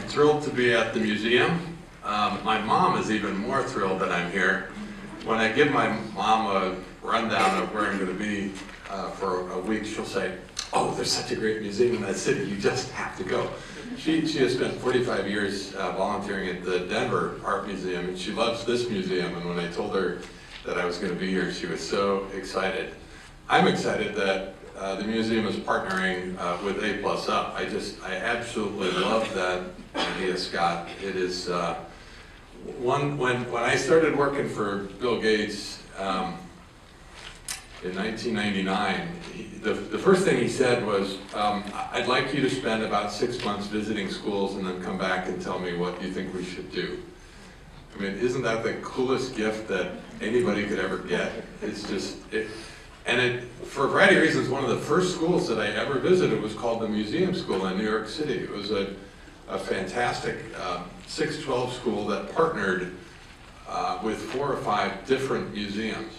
thrilled to be at the museum. My mom is even more thrilled that I'm here. When I give my mom a rundown of where I'm going to be for a week, she'll say, "Oh, there's such a great museum in that city, you just have to go." She has spent 45 years volunteering at the Denver Art Museum, and she loves this museum, and when I told her that I was going to be here, she was so excited. I'm excited that the museum is partnering with A+Up. I absolutely love that idea, Scott. It is when I started working for Bill Gates in 1999, the first thing he said was, "I'd like you to spend about 6 months visiting schools and then come back and tell me what you think we should do." I mean, isn't that the coolest gift that anybody could ever get? It's just, for a variety of reasons, one of the first schools that I ever visited was called the Museum School in New York City. It was a fantastic 612 school that partnered with 4 or 5 different museums.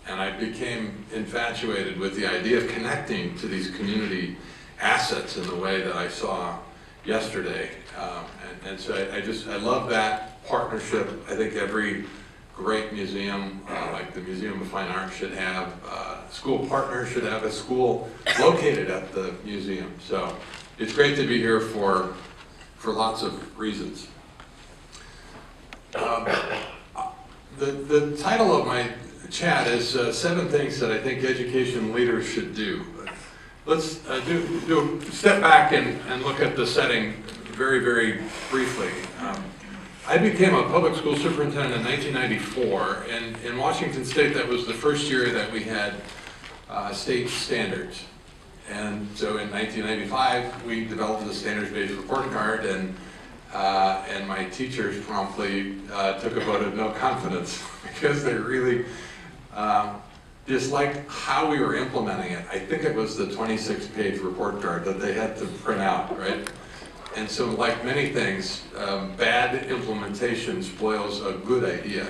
And I became infatuated with the idea of connecting to these community assets in the way that I saw yesterday. And so I love that partnership. I think every great museum, like the Museum of Fine Arts, should have school partners, should have a school located at the museum. So it's great to be here for lots of reasons. The title of my chat is 7 things that I think education leaders should do. Let's do step back and look at the setting very, very briefly. I became a public school superintendent in 1994, and in Washington State, that was the first year that we had state standards. And so in 1995, we developed the standards-based report card, and my teachers promptly took a vote of no confidence because they really disliked how we were implementing it. I think it was the 26-page report card that they had to print out, right? And so, like many things, bad implementation spoils a good idea.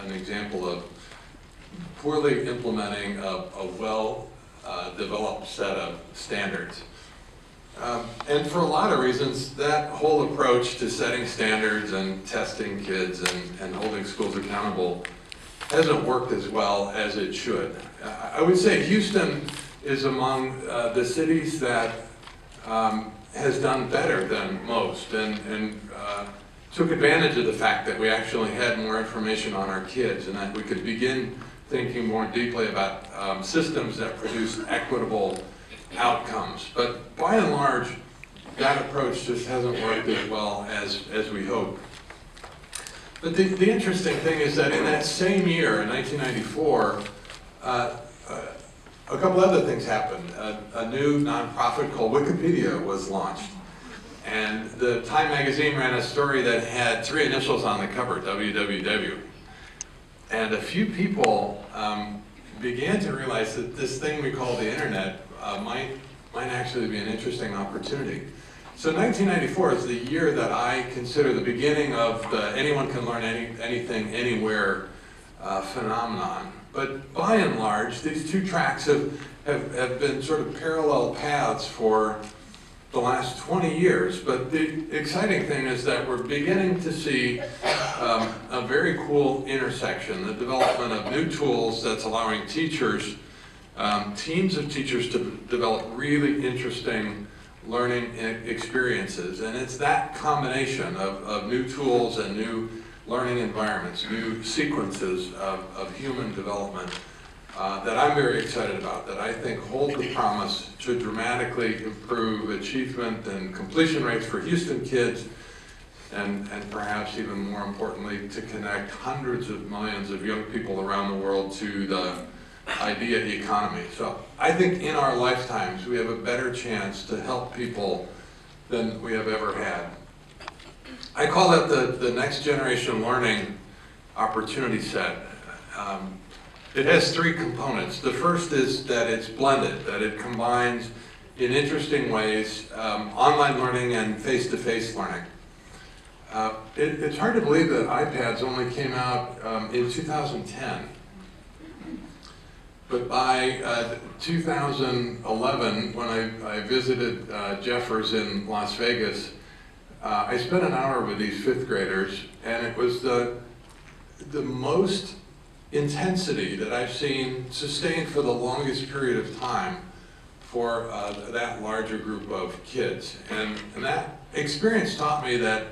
An example of poorly implementing a well-developed set of standards. And for a lot of reasons, that whole approach to setting standards and testing kids and holding schools accountable hasn't worked as well as it should. I would say Houston is among the cities that has done better than most and took advantage of the fact that we actually had more information on our kids and that we could begin thinking more deeply about systems that produce equitable outcomes. But by and large, that approach just hasn't worked as well as we hoped. But the interesting thing is that in that same year, in 1994, a couple other things happened. A new nonprofit called Wikipedia was launched. And the Time magazine ran a story that had 3 initials on the cover, www. And a few people began to realize that this thing we call the internet might actually be an interesting opportunity. So 1994 is the year that I consider the beginning of the anyone can learn anything, anywhere phenomenon. But by and large, these 2 tracks have been sort of parallel paths for the last 20 years. But the exciting thing is that we're beginning to see a very cool intersection, the development of new tools that's allowing teachers, teams of teachers, to develop really interesting learning experiences. And it's that combination of new tools and new learning environments, new sequences of human development that I'm very excited about, that I think hold the promise to dramatically improve achievement and completion rates for Houston kids, and perhaps even more importantly, to connect hundreds of millions of young people around the world to the idea economy. So I think in our lifetimes, we have a better chance to help people than we have ever had. I call it the next generation learning opportunity set. It has 3 components. The first is that it's blended, that it combines in interesting ways online learning and face-to-face learning. It's hard to believe that iPads only came out in 2010. But by 2011, when I visited Jeffers in Las Vegas, I spent an hour with these 5th graders, and it was the most intensity that I've seen sustained for the longest period of time for that larger group of kids. And that experience taught me that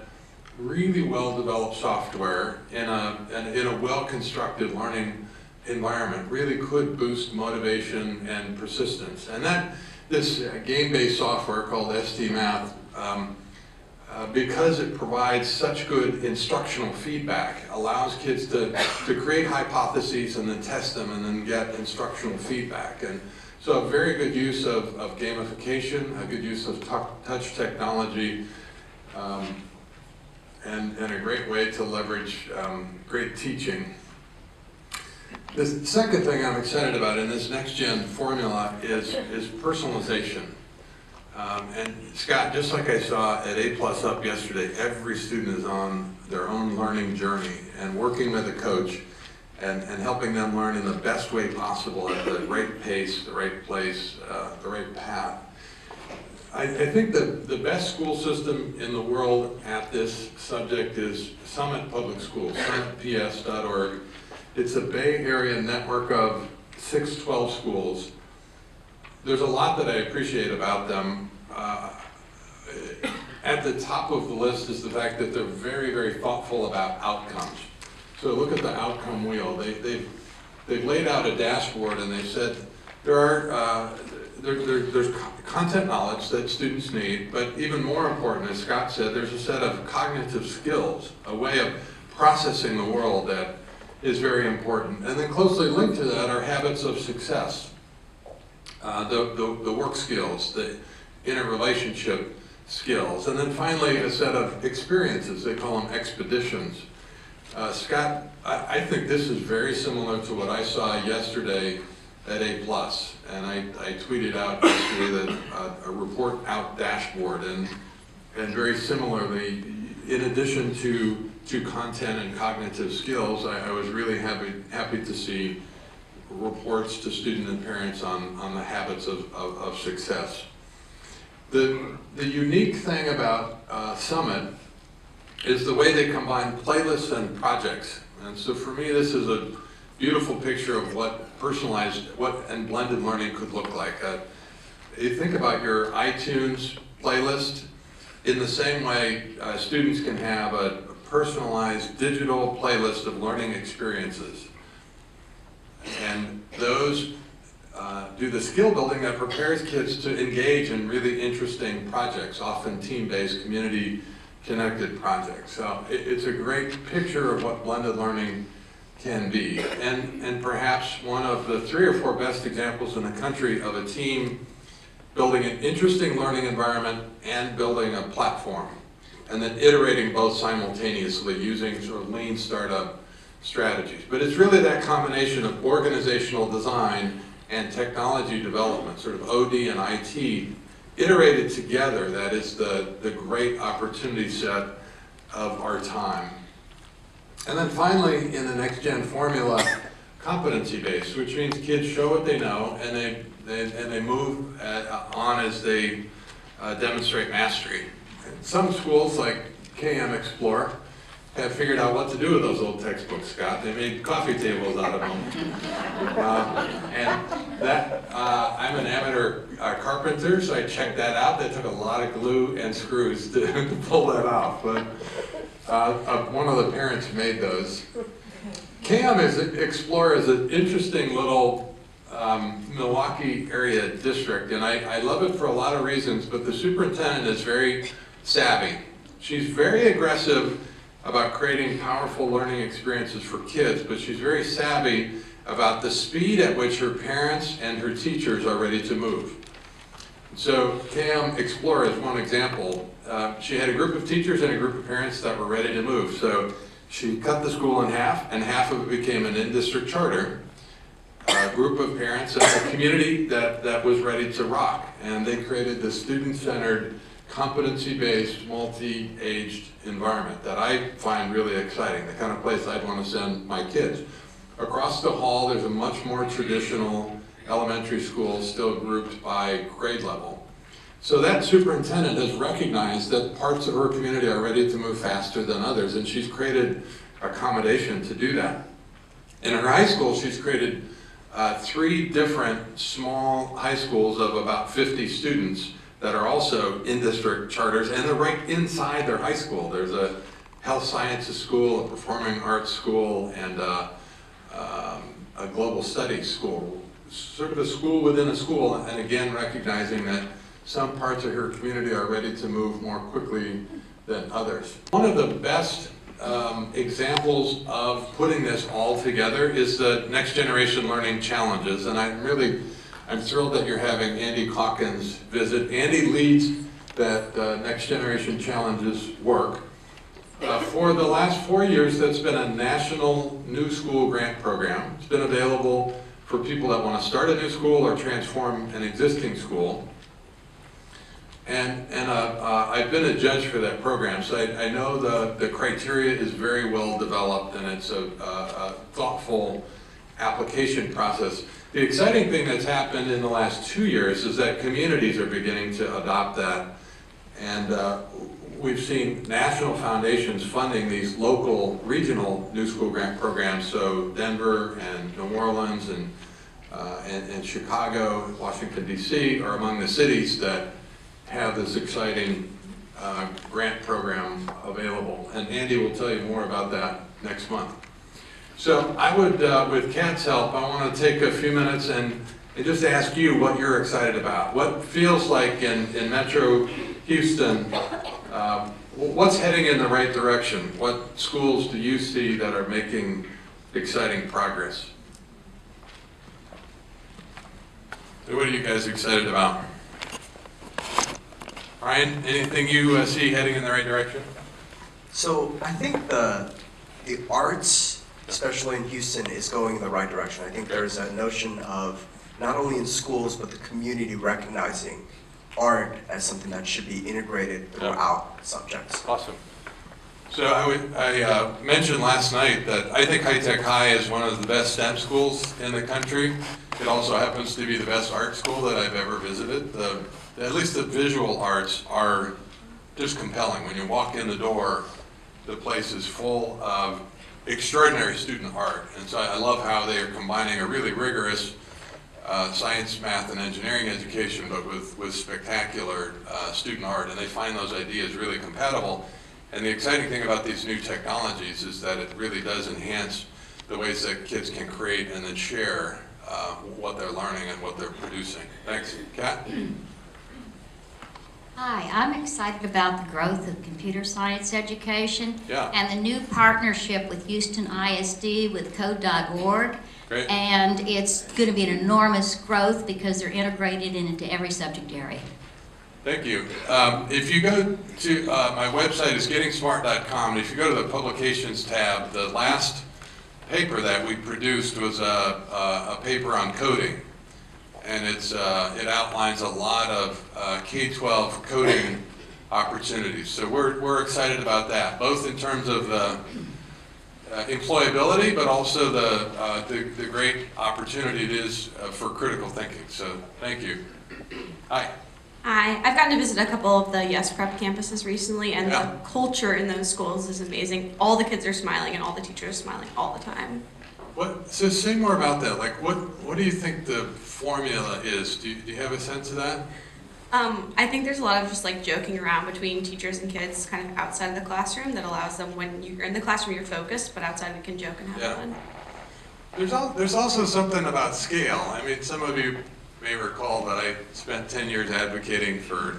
really well-developed software in a well-constructed learning environment really could boost motivation and persistence. And that this game-based software called ST Math, because it provides such good instructional feedback, allows kids to create hypotheses and then test them and then get instructional feedback. And so a very good use of gamification, a good use of touch technology, and a great way to leverage great teaching. The second thing I'm excited about in this next-gen formula is personalization. And Scott, just like I saw at A+ Up yesterday, every student is on their own learning journey and working with a coach and helping them learn in the best way possible at the right pace, the right place, the right path. I think the best school system in the world at this subject is Summit Public Schools, summitps.org. It's a Bay Area network of 612 schools. There's a lot that I appreciate about them. At the top of the list is the fact that they're very, very thoughtful about outcomes. So look at the outcome wheel. They've laid out a dashboard and they said there's content knowledge that students need, but even more important, as Scott said, there's a set of cognitive skills, a way of processing the world that is very important. And then closely linked to that are habits of success, the work skills, the interrelationship skills, and then finally a set of experiences. They call them expeditions. Scott, I think this is very similar to what I saw yesterday at A+, and I tweeted out yesterday that a report out dashboard, and very similarly, in addition to content and cognitive skills, I was really happy to see reports to students and parents on the habits of success. The unique thing about Summit is the way they combine playlists and projects. And so for me, this is a beautiful picture of what personalized, and blended learning could look like. You think about your iTunes playlist. In the same way, students can have a personalized digital playlist of learning experiences. And those do the skill building that prepares kids to engage in really interesting projects, often team-based, community-connected projects. So it's a great picture of what blended learning can be. And perhaps one of the 3 or 4 best examples in the country of a team building an interesting learning environment and building a platform, and then iterating both simultaneously using sort of lean startup strategies. But it's really that combination of organizational design and technology development, sort of OD and IT, iterated together, that is the great opportunity set of our time. And then finally, in the next-gen formula, competency-based, which means kids show what they know and they move on as they demonstrate mastery. And some schools, like KM Explore, have figured out what to do with those old textbooks, Scott. They made coffee tables out of them. And that, I'm an amateur carpenter, so I checked that out. That took a lot of glue and screws to pull that off. But one of the parents made those. KM Explore is an interesting little Milwaukee area district, and I love it for a lot of reasons, but the superintendent is very savvy. She's very aggressive about creating powerful learning experiences for kids, but she's very savvy about the speed at which her parents and her teachers are ready to move. So KM Explore is one example. She had a group of teachers and a group of parents that were ready to move. So she cut the school in half, and half of it became an in-district charter, a group of parents and a community that was ready to rock. And they created the student-centered, competency-based, multi-aged environment that I find really exciting, the kind of place I'd want to send my kids. Across the hall, there's a much more traditional elementary school, still grouped by grade level. So that superintendent has recognized that parts of her community are ready to move faster than others, and she's created accommodation to do that. And in her high school, she's created 3 different small high schools of about 50 students that are also in-district charters, and they're right inside their high school. There's a health sciences school, a performing arts school, and a global studies school. Sort of a school within a school, and again, recognizing that some parts of her community are ready to move more quickly than others. One of the best examples of putting this all together is the Next Generation Learning Challenges, and I'm thrilled that you're having Andy Calkins visit. Andy leads that Next Generation Challenges work. For the last 4 years, that's been a national new school grant program. It's been available for people that want to start a new school or transform an existing school. And I've been a judge for that program, so I know the criteria is very well developed, and it's a thoughtful application process. The exciting thing that's happened in the last 2 years is that communities are beginning to adopt that, and we've seen national foundations funding these local, regional new school grant programs. So Denver and New Orleans and Chicago, Washington, D.C. are among the cities that have this exciting grant program available. And Andy will tell you more about that next month. So I would, with Kat's help, I want to take a few minutes and just ask you what you're excited about. What feels like in Metro Houston, what's heading in the right direction? What schools do you see that are making exciting progress? So what are you guys excited about? Ryan, anything you see heading in the right direction? So I think the arts, especially in Houston, is going in the right direction. I think there's a notion of not only in schools, but the community recognizing art as something that should be integrated throughout subjects. Awesome. So I mentioned last night that I think High Tech High is one of the best STEM schools in the country. It also happens to be the best art school that I've ever visited. At least the visual arts are just compelling. When you walk in the door, the place is full of extraordinary student art. And so I love how they are combining a really rigorous science, math, and engineering education, but with spectacular student art. And they find those ideas really compatible. And the exciting thing about these new technologies is that it really does enhance the ways that kids can create and then share what they're learning and what they're producing. Thanks. Kat? Hi, I'm excited about the growth of computer science education and the new partnership with Houston ISD with Code.org. Great. And it's going to be an enormous growth because they're integrated into every subject area. Thank you. If you go to my website is gettingsmart.com, and if you go to the publications tab, the last paper that we produced was a paper on coding. And it outlines a lot of K-12 coding opportunities. So we're excited about that, both in terms of employability, but also the great opportunity it is for critical thinking. So thank you. Hi. Hi, I've gotten to visit a couple of the Yes Prep campuses recently, and the culture in those schools is amazing. All the kids are smiling, and all the teachers are smiling all the time. So say more about that. Like, what do you think the formula is? Do you have a sense of that? I think there's a lot of just like joking around between teachers and kids kind of outside of the classroom that allows them, when you're in the classroom you're focused, but outside we can joke and have fun. There's also something about scale. I mean, some of you may recall that I spent 10 years advocating for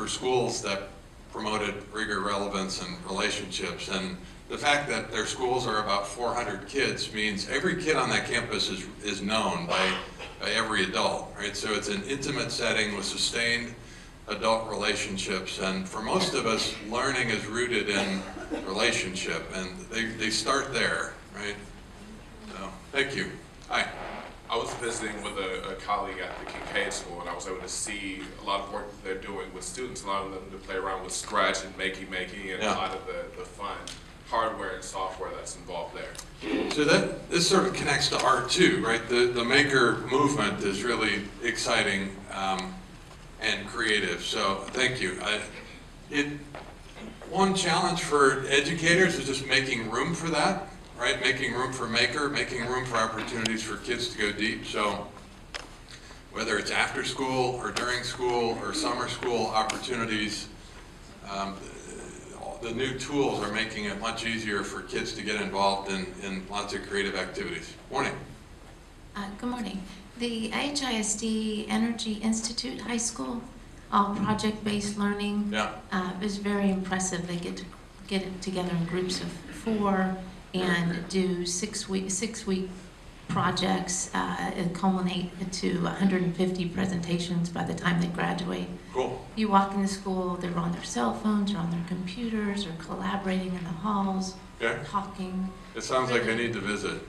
schools that promoted rigor, relevance, and relationships. And the fact that their schools are about 400 kids means every kid on that campus is known by every adult, right? So it's an intimate setting with sustained adult relationships. And for most of us, learning is rooted in relationship, and they start there, right? So, thank you. Hi. I was visiting with a colleague at the Kincaid School, and I was able to see a lot of work that they're doing with students, allowing them to play around with Scratch and makey, and a lot of the fun hardware and software that's involved there. So this sort of connects to art too, right? The maker movement is really exciting. and creative. So thank you. One challenge for educators is just making room for that, right? Making room for maker, making room for opportunities for kids to go deep. So whether it's after school or during school or summer school opportunities, the new tools are making it much easier for kids to get involved in lots of creative activities. Morning. Good morning. The HISD Energy Institute High School, all project-based learning, is very impressive. They get it together in groups of 4 and do 6-week projects and culminate to 150 presentations by the time they graduate. Cool. You walk into school, they're on their cell phones or on their computers or collaborating in the halls, talking. It sounds like I need to visit.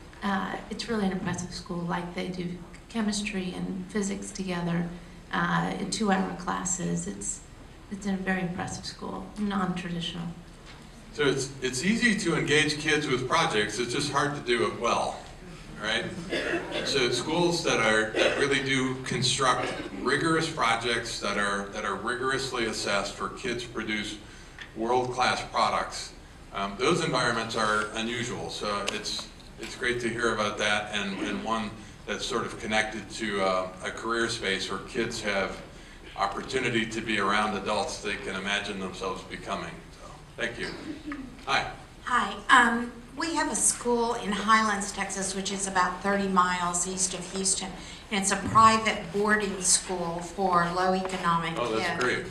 It's really an impressive school. Like they do chemistry and physics together, 2-hour classes. It's a very impressive school, non-traditional. So it's easy to engage kids with projects. It's just hard to do it well, right? So schools that really do construct rigorous projects that are rigorously assessed for kids to produce world-class products. Those environments are unusual. So it's great to hear about that, and one that's sort of connected to a career space where kids have opportunity to be around adults they can imagine themselves becoming. So, thank you. Hi. Hi. We have a school in Highlands, Texas, which is about 30 miles east of Houston, and it's a private boarding school for low economic kids. Oh, that's great.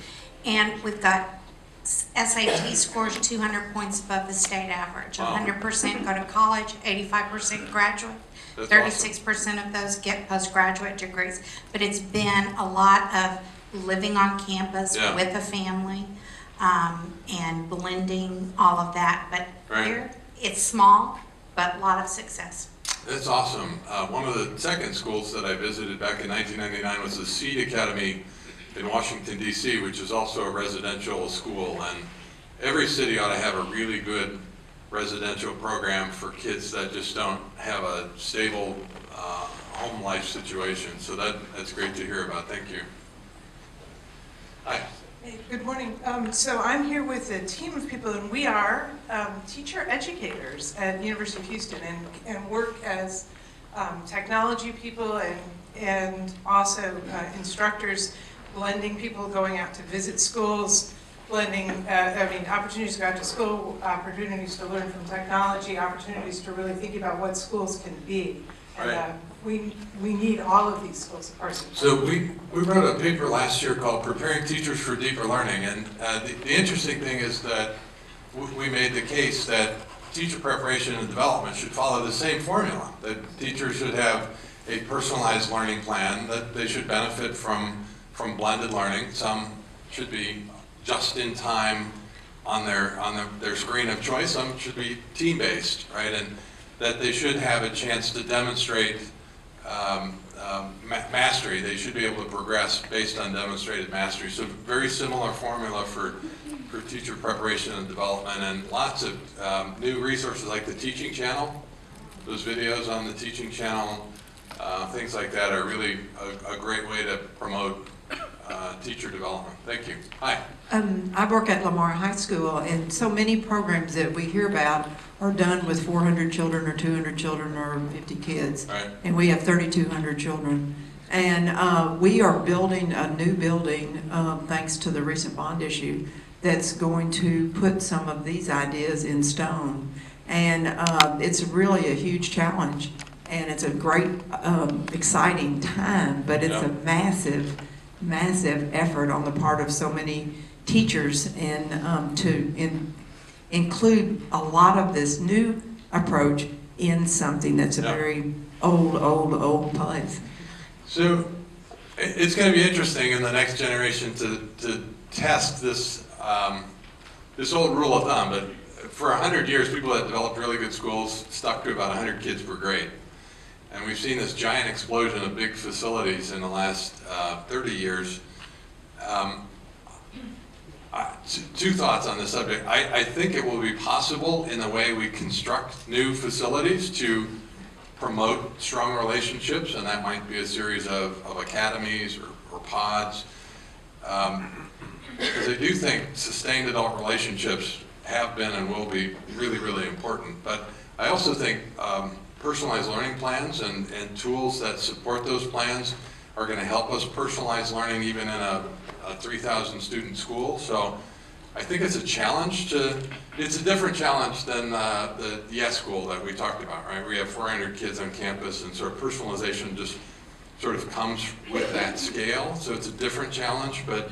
And we've got SAT scores 200 points above the state average. 100% go to college, 85% graduate. 36% of those get postgraduate degrees. But it's been a lot of living on campus with a family and blending all of that. But here, it's small, but a lot of success. That's awesome. One of the second schools that I visited back in 1999 was the Seed Academy in Washington, D.C., which is also a residential school. And every city ought to have a really good residential program for kids that just don't have a stable home life situation. So that's great to hear about. Thank you. Hi. Hey, good morning. So I'm here with a team of people, and we are teacher educators at the University of Houston, and work as technology people and also instructors, blending people going out to visit schools, blending, opportunities to go out to school, opportunities to learn from technology, opportunities to really think about what schools can be. And we need all of these schools of course. So we wrote a paper last year called Preparing Teachers for Deeper Learning, and the interesting thing is that we made the case that teacher preparation and development should follow the same formula, that teachers should have a personalized learning plan, that they should benefit from blended learning. Some should be just in time on their screen of choice. Some should be team-based, right? And that they should have a chance to demonstrate mastery. They should be able to progress based on demonstrated mastery. So very similar formula for teacher preparation and development, and lots of new resources like the teaching channel. Those videos on the teaching channel, things like that are really a great way to promote teacher development. Thank you. Hi. I work at Lamar High School, and so many programs that we hear about are done with 400 children or 200 children or 50 kids. Right. And we have 3,200 children. And we are building a new building, thanks to the recent bond issue, that's going to put some of these ideas in stone. And it's really a huge challenge. And it's a great, exciting time, but it's a massive effort on the part of so many teachers, and to include a lot of this new approach in something that's a very old place. So it's going to be interesting in the next generation to test this old rule of thumb. But for 100 years, people that developed really good schools stuck to about 100 kids per grade. And we've seen this giant explosion of big facilities in the last 30 years. Two thoughts on this subject. I think it will be possible in the way we construct new facilities to promote strong relationships, and that might be a series of academies or pods. Because I do think sustained adult relationships have been and will be really, really important. But I also think personalized learning plans and tools that support those plans are going to help us personalize learning even in a 3,000 student school. So I think it's a challenge it's a different challenge than the Yes School that we talked about, right? We have 400 kids on campus, and sort of personalization just sort of comes with that scale. So it's a different challenge, but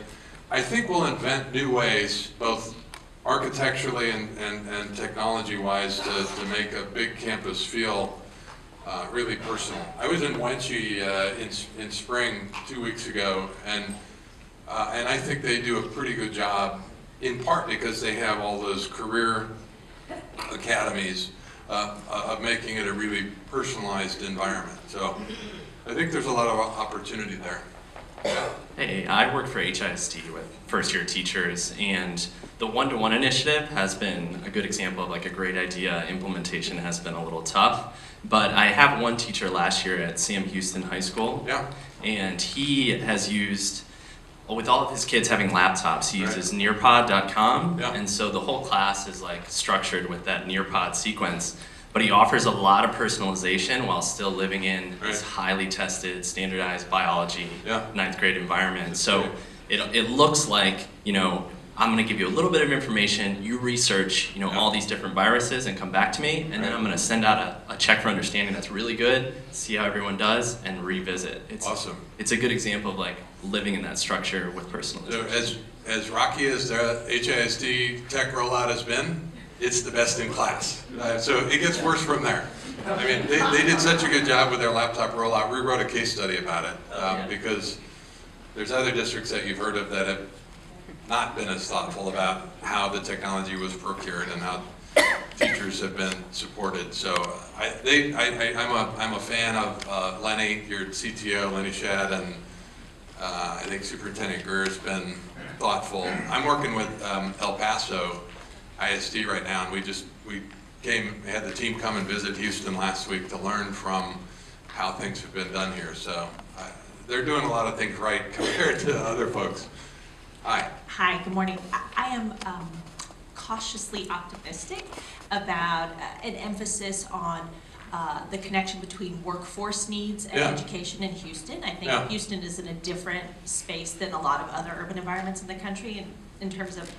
I think we'll invent new ways, both architecturally and technology-wise, to make a big campus feel really personal. I was in Wenchie in spring 2 weeks ago, and I think they do a pretty good job, in part because they have all those career academies of making it a really personalized environment. So I think there's a lot of opportunity there. Hey, I work for HISD with first-year teachers, and the one-to-one initiative has been a good example of like a great idea. Implementation has been a little tough, but I have one teacher last year at Sam Houston High School, and he has used, with all of his kids having laptops, he uses nearpod.com, and so the whole class is like structured with that Nearpod sequence. But he offers a lot of personalization while still living in this highly tested, standardized biology 9th grade environment. So it looks like, you know, I'm going to give you a little bit of information, you research, you know, all these different viruses and come back to me, and then I'm going to send out a check for understanding that's really good, see how everyone does, and revisit. It's awesome. It's a good example of like living in that structure with personalization. So as rocky as the HISD tech rollout has been, it's the best in class. So it gets worse from there. I mean, they did such a good job with their laptop rollout. We wrote a case study about it because there's other districts that you've heard of that have not been as thoughtful about how the technology was procured and how teachers have been supported. So I'm a fan of Lenny, your CTO, Lenny Shad, and I think Superintendent Greer has been thoughtful. I'm working with El Paso ISD right now, and we had the team come and visit Houston last week to learn from how things have been done here. So they're doing a lot of things right compared to other folks. Hi. Hi, good morning. I am cautiously optimistic about an emphasis on the connection between workforce needs and education in Houston. I think Houston is in a different space than a lot of other urban environments in the country in terms of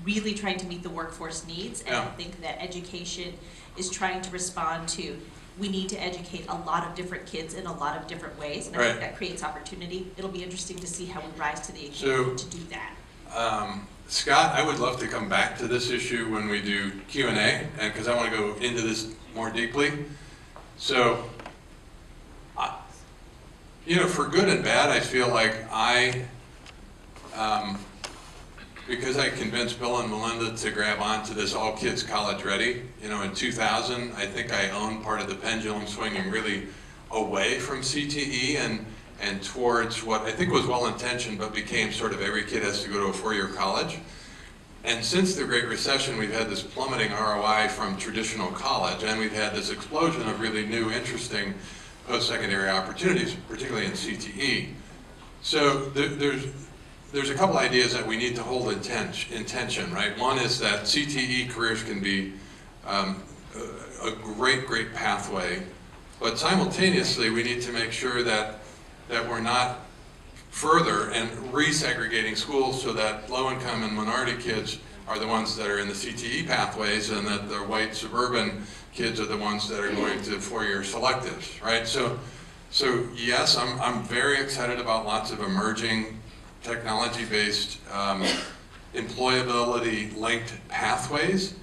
really trying to meet the workforce needs, and I think that education is trying to respond to, we need to educate a lot of different kids in a lot of different ways, and I think that creates opportunity. It'll be interesting to see how we rise to the occasion to do that. Scott, I would love to come back to this issue when we do Q&A, and because I want to go into this more deeply. So, you know, for good and bad, I feel like because I convinced Bill and Melinda to grab onto this all kids college ready, you know, in 2000, I think I owned part of the pendulum swinging really away from CTE and towards what I think was well-intentioned but became sort of every kid has to go to a four-year college. And since the Great Recession, we've had this plummeting ROI from traditional college, and we've had this explosion of really new, interesting post-secondary opportunities, particularly in CTE. So there's a couple ideas that we need to hold in tension, right? One is that CTE careers can be a great pathway, but simultaneously we need to make sure that we're not further and resegregating schools so that low-income and minority kids are the ones that are in the CTE pathways and that the white suburban kids are the ones that are going to four-year selectives, right? So yes, I'm very excited about lots of emerging technology-based employability-linked pathways,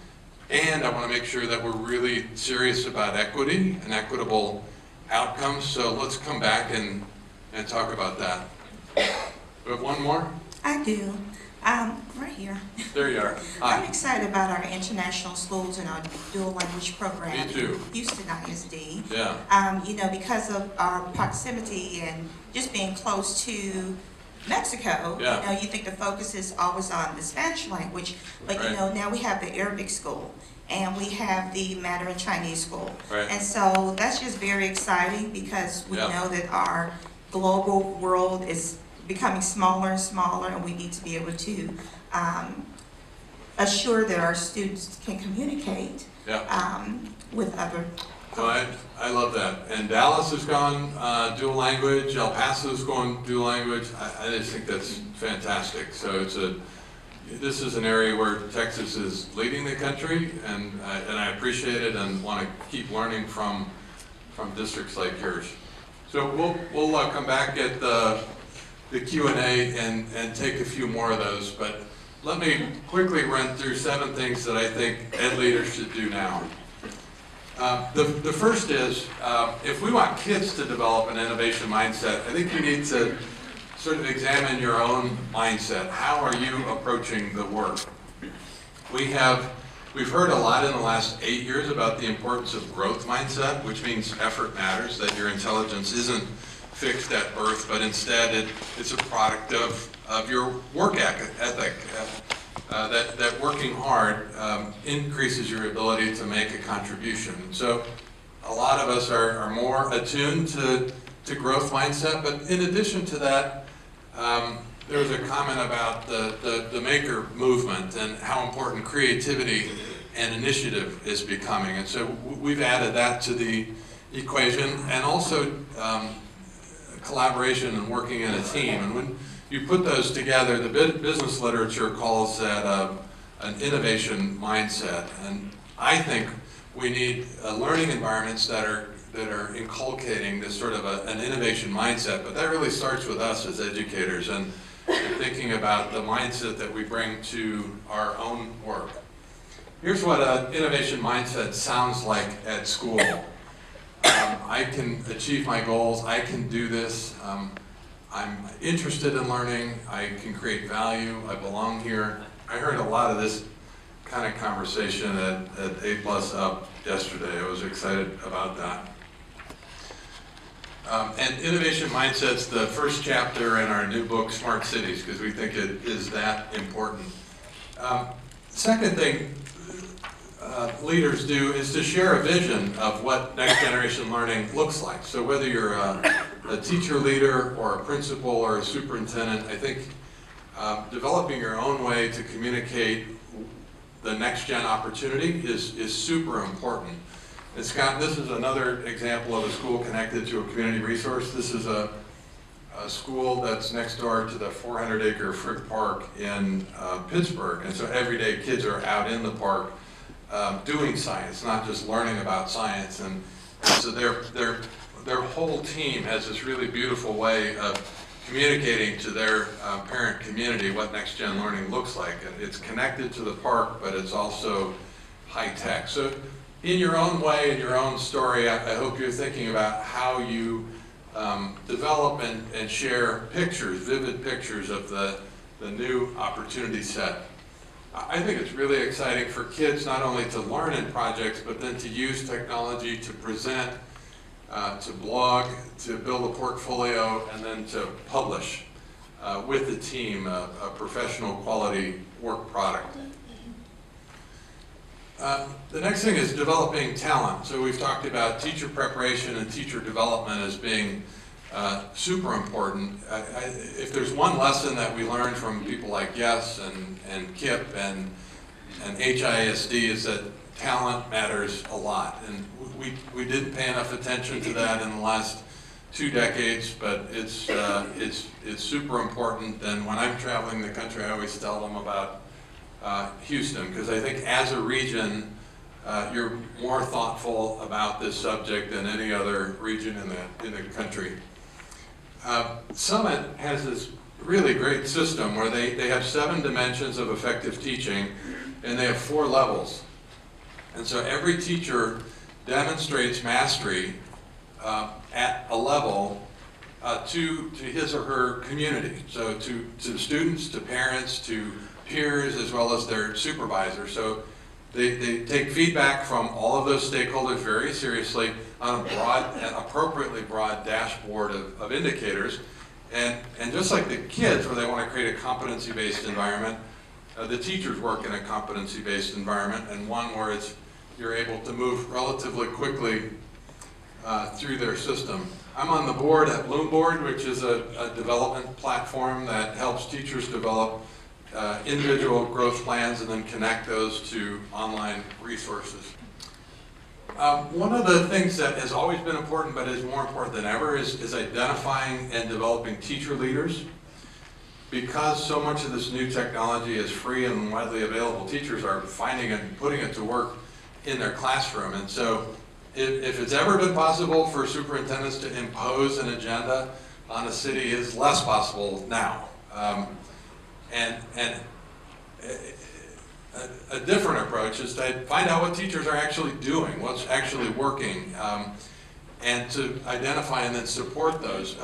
and I want to make sure that we're really serious about equity and equitable outcomes. So let's come back and talk about that. We have one more? I do. Right here. There you are. Hi. I'm excited about our international schools and our dual language program. Me too. Houston ISD. Yeah. You know, because of our proximity and just being close to Mexico, you know, you think the focus is always on the Spanish language, but you know, now we have the Arabic school and we have the Mandarin Chinese school. And so that's just very exciting because we know that our global world is becoming smaller and smaller, and we need to be able to assure that our students can communicate with other. Well, I love that. And Dallas has gone dual language. El Paso's going dual language. I just think that's fantastic. So this is an area where Texas is leading the country, and I appreciate it and want to keep learning from districts like yours. So we'll come back at the Q&A and take a few more of those. But let me quickly run through 7 things that I think EdLeaders should do now. The first is, if we want kids to develop an innovation mindset, I think you need to sort of examine your own mindset. How are you approaching the work? We've heard a lot in the last 8 years about the importance of growth mindset, which means effort matters, that your intelligence isn't fixed at birth, but instead it's a product of your work ethic. That working hard increases your ability to make a contribution. So a lot of us are more attuned to growth mindset, but in addition to that, there was a comment about the maker movement and how important creativity and initiative is becoming. And so we've added that to the equation, and also collaboration and working in a team. And when you put those together, the business literature calls that an innovation mindset. And I think we need learning environments that are inculcating this sort of an innovation mindset. But that really starts with us as educators and thinking about the mindset that we bring to our own work. Here's what an innovation mindset sounds like at school. I can achieve my goals. I can do this. I'm interested in learning. I can create value. I belong here. I heard a lot of this kind of conversation at A+ Up yesterday. I was excited about that. And innovation mindset's the first chapter in our new book, Smart Cities, because we think it is that important. Second thing leaders do is to share a vision of what next generation learning looks like. So whether you're a teacher leader or a principal or a superintendent, I think developing your own way to communicate the next gen opportunity is super important. And Scott, this is another example of a school connected to a community resource. This is a school that's next door to the 400-acre Frick Park in Pittsburgh. And so every day kids are out in the park doing science, not just learning about science. And so their whole team has this really beautiful way of communicating to their parent community what next gen learning looks like. And it's connected to the park, but it's also high tech. So in your own way, in your own story, I hope you're thinking about how you develop and share pictures, vivid pictures of the new opportunity set. I think it's really exciting for kids not only to learn in projects, but then to use technology to present, to blog, to build a portfolio, and then to publish with the team a professional quality work product. The next thing is developing talent. So we've talked about teacher preparation and teacher development as being super important. If there's one lesson that we learned from people like Yes and Kip and HISD is that talent matters a lot. And we didn't pay enough attention to that in the last 2 decades, but it's super important. And when I'm traveling the country, I always tell them about Houston, because I think as a region, you're more thoughtful about this subject than any other region in the country. Summit has this really great system where they have 7 dimensions of effective teaching, and they have 4 levels. And so every teacher demonstrates mastery at a level to his or her community. So to students, to parents, to peers, as well as their supervisor. So they take feedback from all of those stakeholders very seriously on a broad, appropriately broad dashboard of indicators. And just like the kids, where they want to create a competency-based environment, the teachers work in a competency-based environment, and one where you're able to move relatively quickly through their system. I'm on the board at Bloomboard, which is a development platform that helps teachers develop individual growth plans and then connect those to online resources. One of the things that has always been important but is more important than ever is identifying and developing teacher leaders. Because so much of this new technology is free and widely available, teachers are finding and putting it to work in their classroom. And so if it's ever been possible for superintendents to impose an agenda on a city, is less possible now. A different approach is to find out what teachers are actually doing, what's actually working, and to identify and then support those.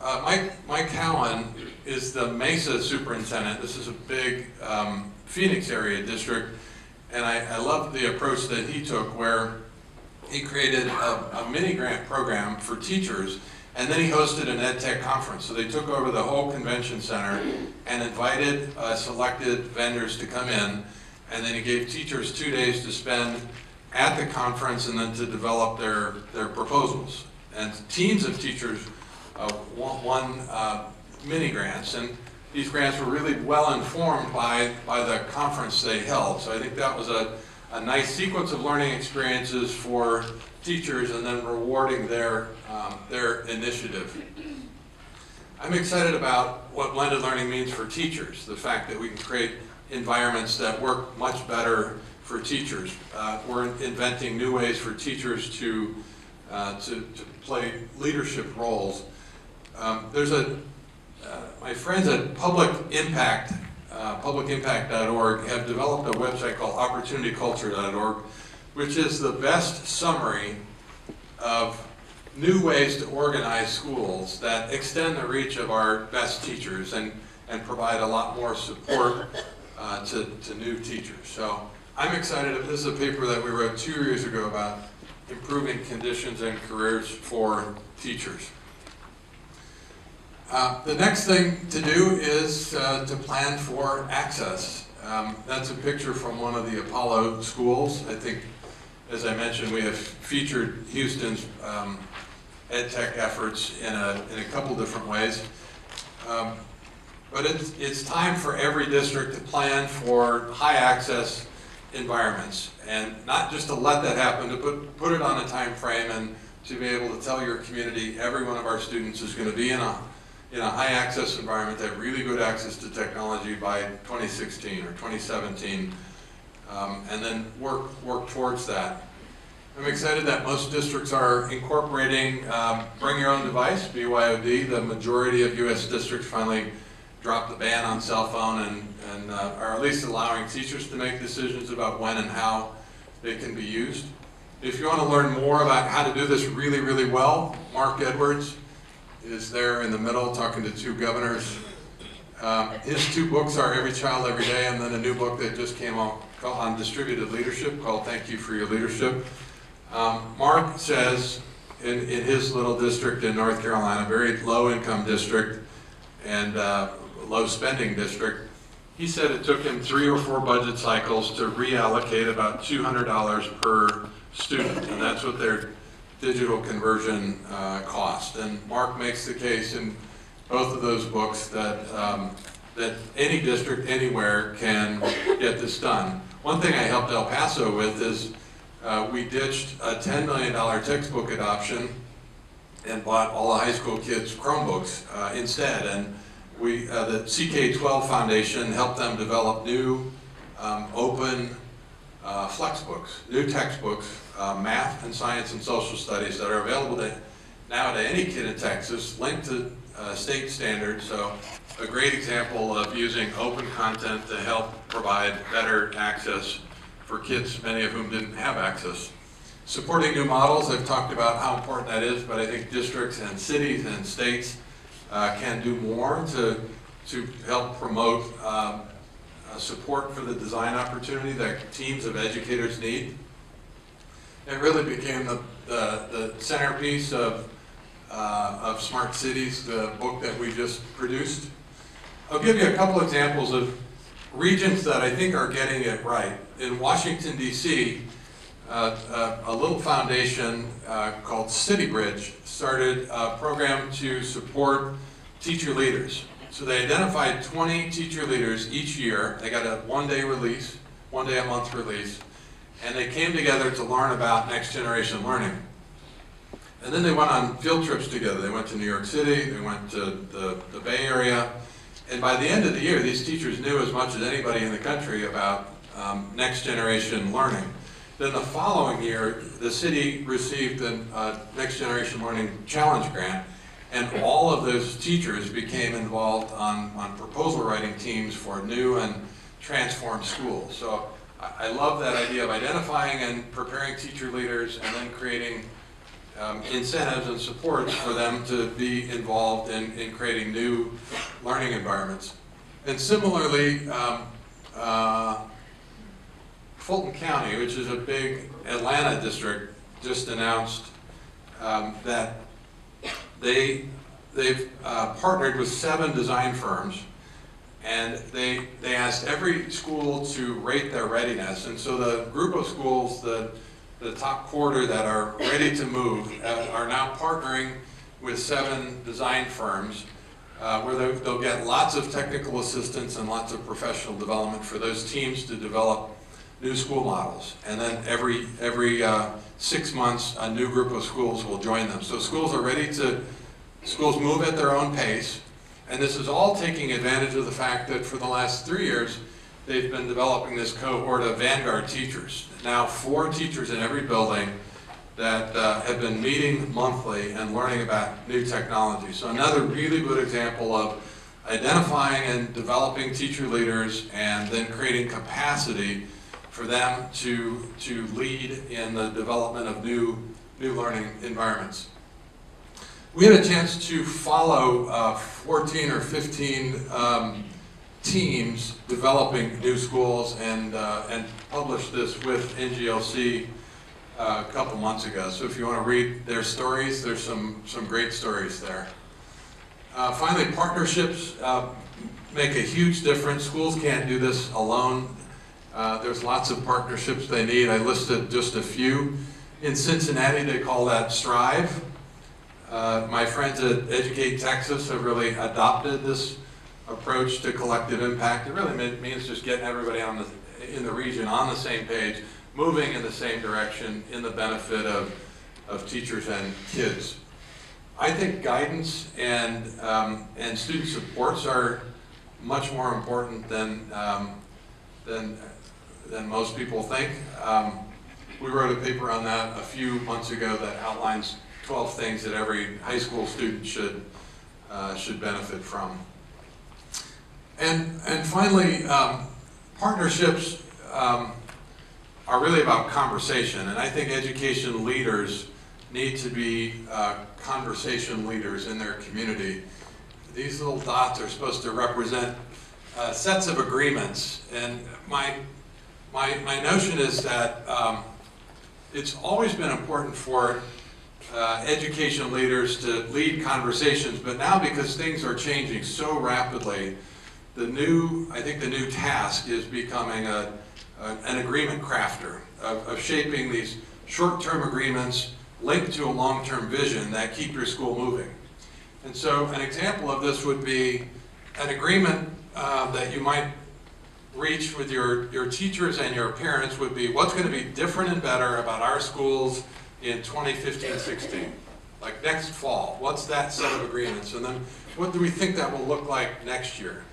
Mike Cowan is the Mesa superintendent. This is a big Phoenix area district, and I love the approach that he took, where he created a mini grant program for teachers, and then he hosted an EdTech conference. So they took over the whole convention center and invited selected vendors to come in, and then he gave teachers 2 days to spend at the conference and then to develop their proposals. And teams of teachers won mini grants, and these grants were really well informed by the conference they held. So I think that was a nice sequence of learning experiences for teachers and then rewarding their initiative. I'm excited about what blended learning means for teachers, the fact that we can create environments that work much better for teachers. We're inventing new ways for teachers to play leadership roles. There's my friends at publicimpact.org have developed a website called opportunityculture.org, which is the best summary of new ways to organize schools that extend the reach of our best teachers and provide a lot more support to new teachers. So I'm excited. This is a paper that we wrote 2 years ago about improving conditions and careers for teachers. The next thing to do is to plan for access. That's a picture from one of the Apollo schools. I think, as I mentioned, we have featured Houston's EdTech efforts in a couple different ways. But it's time for every district to plan for high access environments, and not just to let that happen, to put it on a time frame and to be able to tell your community every one of our students is going to be in a high access environment, that have really good access to technology by 2016 or 2017, and then work towards that. I'm excited that most districts are incorporating bring your own device, BYOD. The majority of US districts finally dropped the ban on cell phone and are at least allowing teachers to make decisions about when and how they can be used. If you want to learn more about how to do this really, really well, Mark Edwards is there in the middle talking to 2 governors. His 2 books are Every Child, Every Day, and then a new book that just came out on distributed leadership called Thank You for Your Leadership. Mark says in his little district in North Carolina, very low income district and low spending district, he said it took him 3 or 4 budget cycles to reallocate about $200 per student, and that's what their digital conversion cost. And Mark makes the case in both of those books that any district anywhere can get this done. One thing I helped El Paso with is we ditched a $10 million textbook adoption and bought all the high school kids Chromebooks instead. And the CK12 Foundation helped them develop new open flexbooks, new textbooks, math and science and social studies that are available now to any kid in Texas, linked to state standards. So a great example of using open content to help provide better access for kids, many of whom didn't have access. Supporting new models, I've talked about how important that is, but I think districts and cities and states can do more to help promote support for the design opportunity that teams of educators need. It really became the centerpiece of Smart Cities, the book that we just produced. I'll give you a couple examples of regions that I think are getting it right. In Washington, D.C., a little foundation called City Bridge started a program to support teacher leaders. So they identified 20 teacher leaders each year. They got a one-day release, one-day-a-month release, and they came together to learn about next generation learning. And then they went on field trips together. They went to New York City, they went to the Bay Area, and by the end of the year, these teachers knew as much as anybody in the country about next generation learning. Then the following year, the city received a Next Generation Learning Challenge grant, and all of those teachers became involved on proposal writing teams for new and transformed schools. So I love that idea of identifying and preparing teacher leaders and then creating incentives and supports for them to be involved in creating new learning environments. And similarly, Fulton County, which is a big Atlanta district, just announced that they've partnered with 7 design firms, and they asked every school to rate their readiness. And so the group of schools, the top quarter that are ready to move, are now partnering with 7 design firms where they'll get lots of technical assistance and lots of professional development for those teams to develop new school models. And then every 6 months, a new group of schools will join them. So schools move at their own pace, and this is all taking advantage of the fact that for the last 3 years, they've been developing this cohort of vanguard teachers. Now 4 teachers in every building that have been meeting monthly and learning about new technology. So another really good example of identifying and developing teacher leaders and then creating capacity for them to lead in the development of new learning environments. We had a chance to follow 14 or 15 teams developing new schools and published this with NGLC a couple months ago. So if you want to read their stories, there's some great stories there. Finally, partnerships make a huge difference. Schools can't do this alone. There's lots of partnerships they need. I listed just a few. In Cincinnati, they call that Strive. My friends at Educate Texas have really adopted this approach to collective impact. It really means just getting everybody in the region on the same page, moving in the same direction in the benefit of teachers and kids. I think guidance and student supports are much more important than most people think. We wrote a paper on that a few months ago that outlines 12 things that every high school student should benefit from. And finally, partnerships are really about conversation, and I think education leaders need to be conversation leaders in their community. These little dots are supposed to represent sets of agreements, and my notion is that it's always been important for education leaders to lead conversations, but now because things are changing so rapidly, I think the new task is becoming an agreement crafter, of shaping these short-term agreements linked to a long-term vision that keep your school moving. And so an example of this would be an agreement that you might reach with your teachers and your parents would be what's going to be different and better about our schools in 2015-16, like next fall. What's that set of agreements? And then what do we think that will look like next year?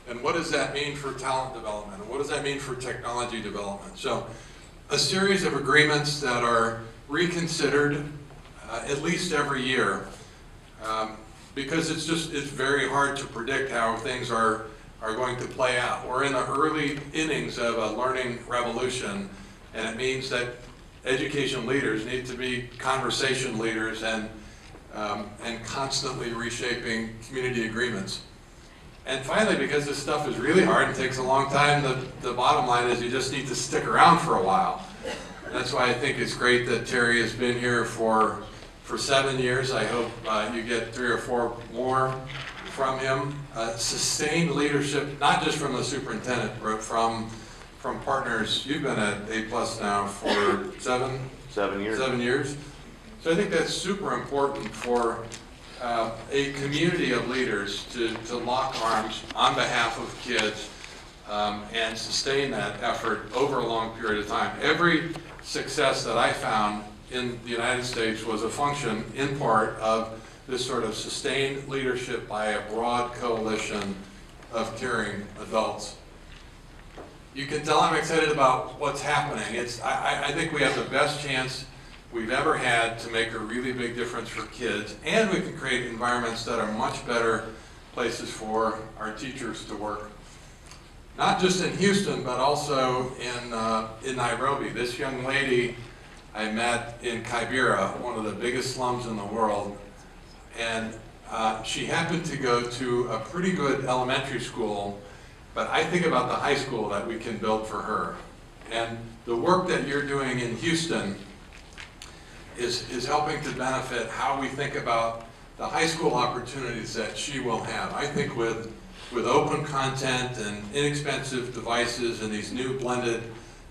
And what does that mean for talent development? And what does that mean for technology development? So a series of agreements that are reconsidered at least every year because it's very hard to predict how things are going to play out. We're in the early innings of a learning revolution, and it means that education leaders need to be conversation leaders and constantly reshaping community agreements. And finally, because this stuff is really hard and takes a long time, the bottom line is you just need to stick around for a while. And that's why I think it's great that Terry has been here for 7 years. I hope you get 3 or 4 more from him. Sustained leadership, not just from the superintendent, but from from partners. You've been at A+ now for 7 years. 7 years. So I think that's super important for a community of leaders to lock arms on behalf of kids and sustain that effort over a long period of time. Every success that I found in the United States was a function, in part, of this sort of sustained leadership by a broad coalition of caring adults. You can tell I'm excited about what's happening. I think we have the best chance we've ever had to make a really big difference for kids, and we can create environments that are much better places for our teachers to work. Not just in Houston, but also in Nairobi. This young lady I met in Kibera, one of the biggest slums in the world, and she happened to go to a pretty good elementary school, but I think about the high school that we can build for her. And the work that you're doing in Houston is helping to benefit how we think about the high school opportunities that she will have. I think with open content and inexpensive devices and these new blended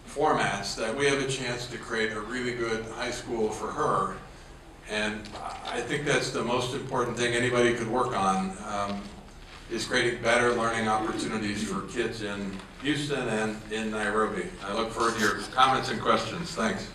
formats, that we have a chance to create a really good high school for her. And I think that's the most important thing anybody could work on, is creating better learning opportunities for kids in Houston and in Nairobi. I look forward to your comments and questions. Thanks.